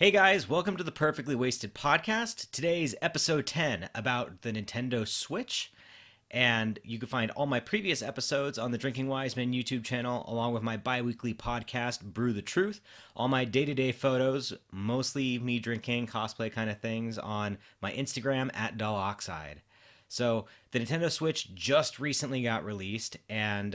Hey guys, welcome to the Perfectly Wasted podcast. Today's episode 10 about the Nintendo Switch. And you can find all my previous episodes on the Drinking Wisemen YouTube channel, along with my bi weekly podcast, Brew the Truth. All my day to day photos, mostly me drinking, cosplay kind of things, on my Instagram at Dulloxide. So, the Nintendo Switch just recently got released, and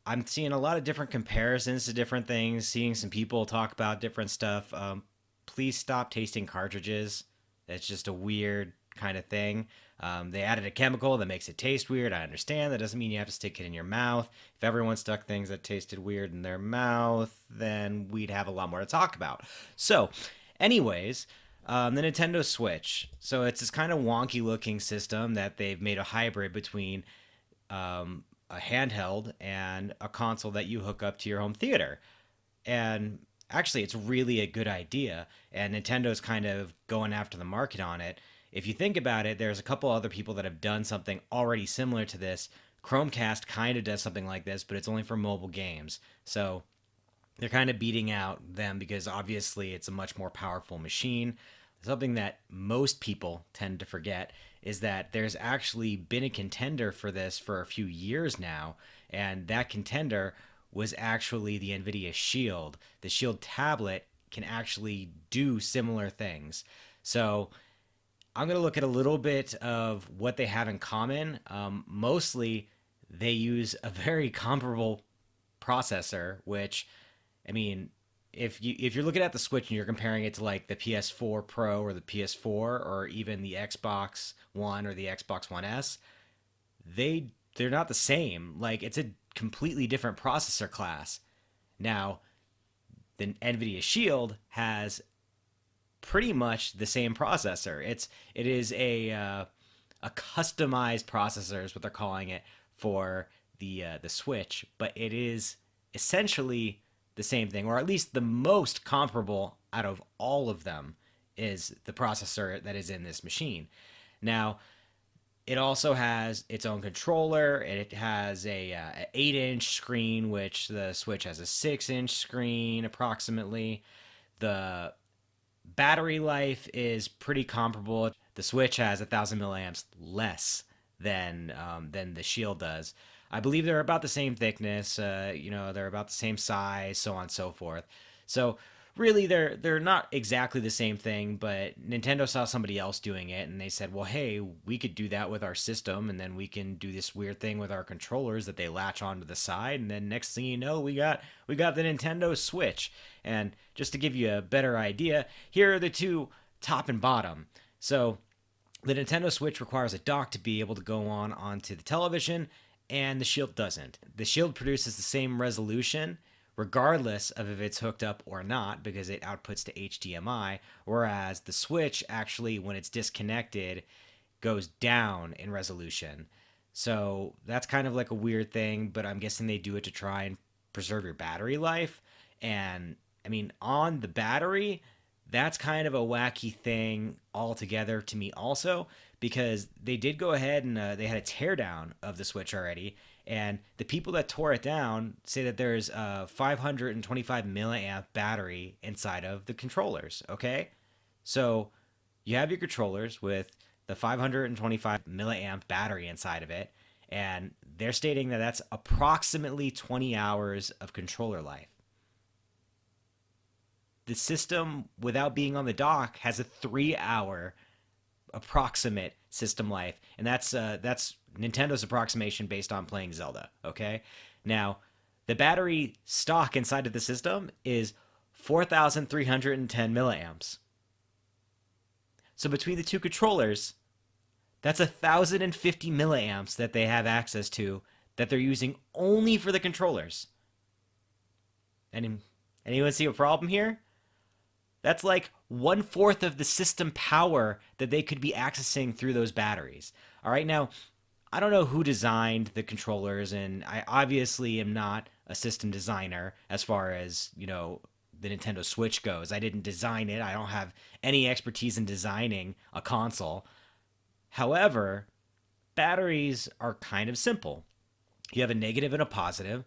I'm seeing a lot of different comparisons to different things, seeing some people talk about different stuff. Please stop tasting cartridges. It's just a weird kind of thing. They added a chemical that makes it taste weird. I understand. That doesn't mean you have to stick it in your mouth. If everyone stuck things that tasted weird in their mouth, then we'd have a lot more to talk about. So, anyways, the Nintendo Switch. So it's this kind of wonky looking system that they've made a hybrid between a handheld and a console that you hook up to your home theater. And actually, it's really a good idea, and Nintendo's kind of going after the market on it. If you think about it, there's a couple other people that have done something already similar to this. Chromecast kind of does something like this, but it's only for mobile games. So they're kind of beating out them because obviously it's a much more powerful machine. Something that most people tend to forget is that there's actually been a contender for this for a few years now, and that contender was actually the NVIDIA Shield. The Shield tablet can actually do similar things. So I'm going to look at a little bit of what they have in common. Mostly, they use a very comparable processor, which, I mean, if you're looking at the Switch and you're comparing it to like the PS4 Pro or the PS4 or even the Xbox One or the Xbox One S, they're not the same. Like, it's a completely different processor class. Now, the NVIDIA Shield has pretty much the same processor. It is a customized processor is what they're calling it for the Switch, but it is essentially the same thing, or at least the most comparable out of all of them is the processor that is in this machine. Now, it also has its own controller, and it has a 8-inch screen, which the Switch has a 6-inch screen approximately. The battery life is pretty comparable. The Switch has 1,000 milliamps less than the Shield does. I believe they're about the same thickness. They're about the same size, so on and so forth. So really, they're not exactly the same thing, but Nintendo saw somebody else doing it, and they said, "Well, hey, we could do that with our system, and then we can do this weird thing with our controllers that they latch onto the side, and then next thing you know, we got the Nintendo Switch." And just to give you a better idea, here are the two top and bottom. So the Nintendo Switch requires a dock to be able to go onto the television, and the Shield doesn't. The Shield produces the same resolution regardless of if it's hooked up or not because it outputs to HDMI, whereas the Switch actually, when it's disconnected, goes down in resolution. So that's kind of like a weird thing, but I'm guessing they do it to try and preserve your battery life. And I mean, on the battery, that's kind of a wacky thing altogether to me also, because they did go ahead and they had a teardown of the Switch already, and the people that tore it down say that there's a 525 milliamp battery inside of the controllers. Okay, so you have your controllers with the 525 milliamp battery inside of it, and they're stating that that's approximately 20 hours of controller life. The system, without being on the dock, has a 3-hour approximate system life, and that's Nintendo's approximation based on playing Zelda. Okay, now the battery stock inside of the system is 4,310 milliamps. So between the two controllers, that's 1,050 milliamps that they have access to that they're using only for the controllers. Anyone see a problem here? That's like 1/4 of the system power that they could be accessing through those batteries. All right, now, I don't know who designed the controllers, and I obviously am not a system designer as far as, the Nintendo Switch goes. I didn't design it. I don't have any expertise in designing a console. However, batteries are kind of simple. You have a negative and a positive,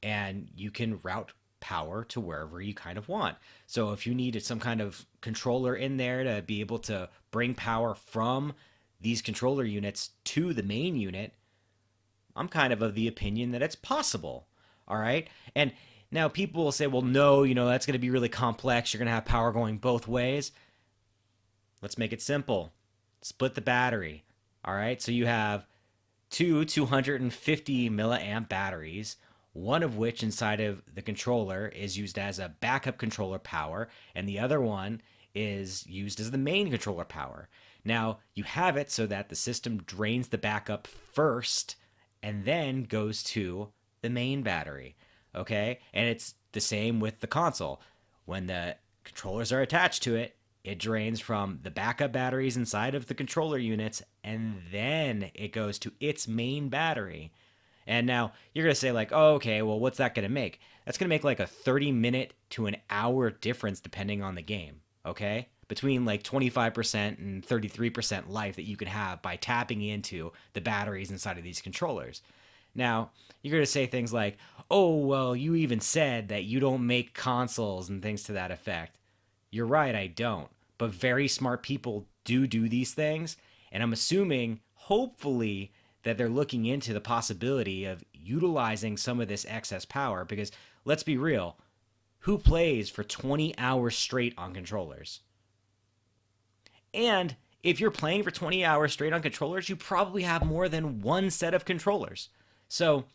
and you can route power to wherever you kind of want. So if you needed some kind of controller in there to be able to bring power from these controller units to the main unit, I'm kind of the opinion that it's possible. All right. And now people will say, well, no, that's going to be really complex. You're going to have power going both ways. Let's make it simple. Split the battery. All right. So you have two 250 milliamp batteries, one of which inside of the controller is used as a backup controller power, and the other one is used as the main controller power. Now, you have it so that the system drains the backup first and then goes to the main battery. Okay? And it's the same with the console. When the controllers are attached to it, it drains from the backup batteries inside of the controller units, and then it goes to its main battery. And now you're going to say, like, oh, okay, well, what's that going to make? That's going to make like a 30-minute to an hour difference depending on the game, okay? Between like 25% and 33% life that you can have by tapping into the batteries inside of these controllers. Now, you're going to say things like, oh, well, you even said that you don't make consoles and things to that effect. You're right, I don't. But very smart people do these things. And I'm assuming, hopefully, that they're looking into the possibility of utilizing some of this excess power. Because let's be real, who plays for 20 hours straight on controllers? And if you're playing for 20 hours straight on controllers, you probably have more than one set of controllers. So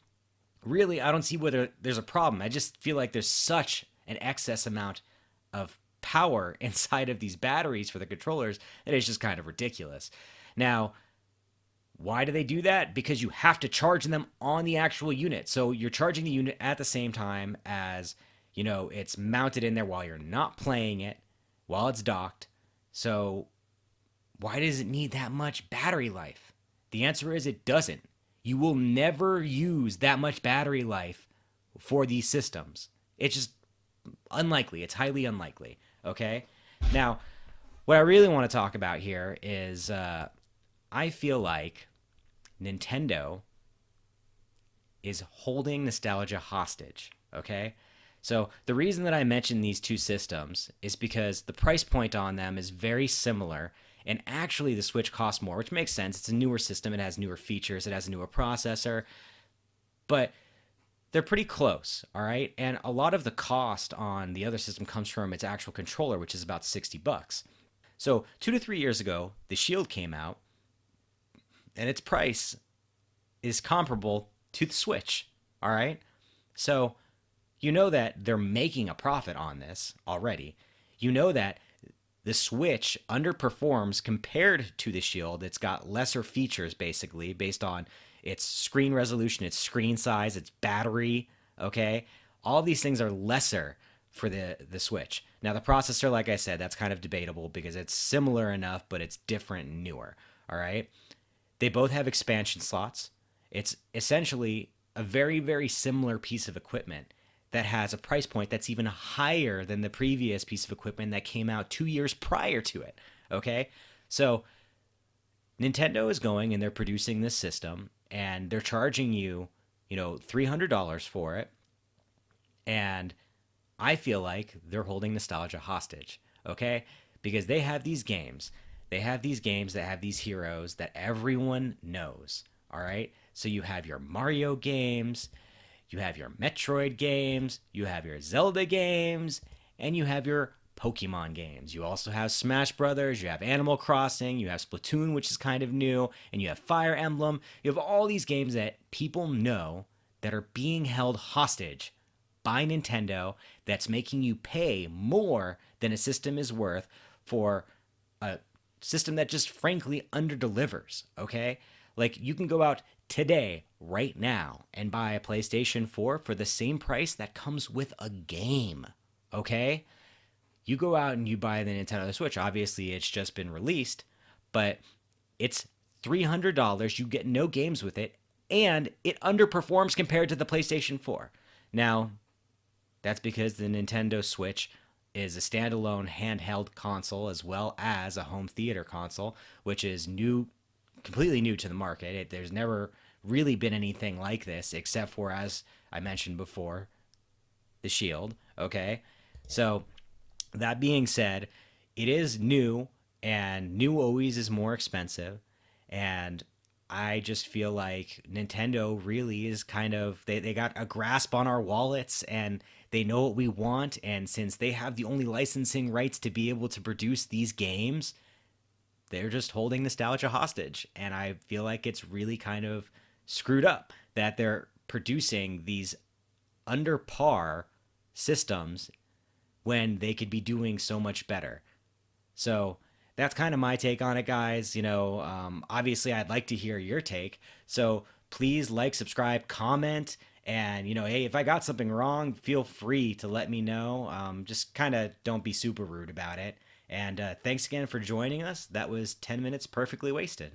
really, I don't see whether there's a problem. I just feel like there's such an excess amount of power inside of these batteries for the controllers that it's just kind of ridiculous. Now, why do they do that? Because you have to charge them on the actual unit. So you're charging the unit at the same time as, it's mounted in there while you're not playing it, while it's docked. So why does it need that much battery life? The answer is it doesn't. You will never use that much battery life for these systems. It's just unlikely. It's highly unlikely. Okay? Now, what I really want to talk about here is I feel like Nintendo is holding nostalgia hostage. Okay? So the reason that I mention these two systems is because the price point on them is very similar. And actually, the Switch costs more, which makes sense. It's a newer system. It has newer features. It has a newer processor. But they're pretty close, all right? And a lot of the cost on the other system comes from its actual controller, which is about $60. So 2 to 3 years ago, the Shield came out, and its price is comparable to the Switch, all right? So you know that they're making a profit on this already. You know that the Switch underperforms compared to the Shield. It's got lesser features, basically, based on its screen resolution, its screen size, its battery, okay? All these things are lesser for the Switch. Now, the processor, like I said, that's kind of debatable because it's similar enough, but it's different and newer, all right? They both have expansion slots. It's essentially a very, very similar piece of equipment that has a price point that's even higher than the previous piece of equipment that came out 2 years prior to it, okay? So Nintendo is going and they're producing this system and they're charging you, $300 for it. And I feel like they're holding nostalgia hostage, okay? Because they have these games. They have these games that have these heroes that everyone knows, all right? So you have your Mario games, you have your Metroid games, you have your Zelda games, and you have your Pokemon games. You also have Smash Brothers, you have Animal Crossing, you have Splatoon, which is kind of new, and you have Fire Emblem. You have all these games that people know that are being held hostage by Nintendo that's making you pay more than a system is worth for a system that just frankly underdelivers, okay? Like, you can go out today, right now, and buy a PlayStation 4 for the same price that comes with a game, okay? You go out and you buy the Nintendo Switch. Obviously, it's just been released, but it's $300. You get no games with it, and it underperforms compared to the PlayStation 4. Now, that's because the Nintendo Switch is a standalone handheld console as well as a home theater console, which is new, completely new to the market. There's never really been anything like this except for, as I mentioned before, the Shield. Okay, so that being said, it is new, and new always is more expensive. And I just feel like Nintendo really is kind of they got a grasp on our wallets, and they know what we want. And since they have the only licensing rights to be able to produce these games, they're just holding nostalgia hostage. And I feel like it's really kind of screwed up that they're producing these under par systems when they could be doing so much better. So that's kind of my take on it, guys. Obviously, I'd like to hear your take. So please like, subscribe, comment, and hey, if I got something wrong, feel free to let me know. Just kind of don't be super rude about it. And thanks again for joining us. That was 10 minutes perfectly wasted.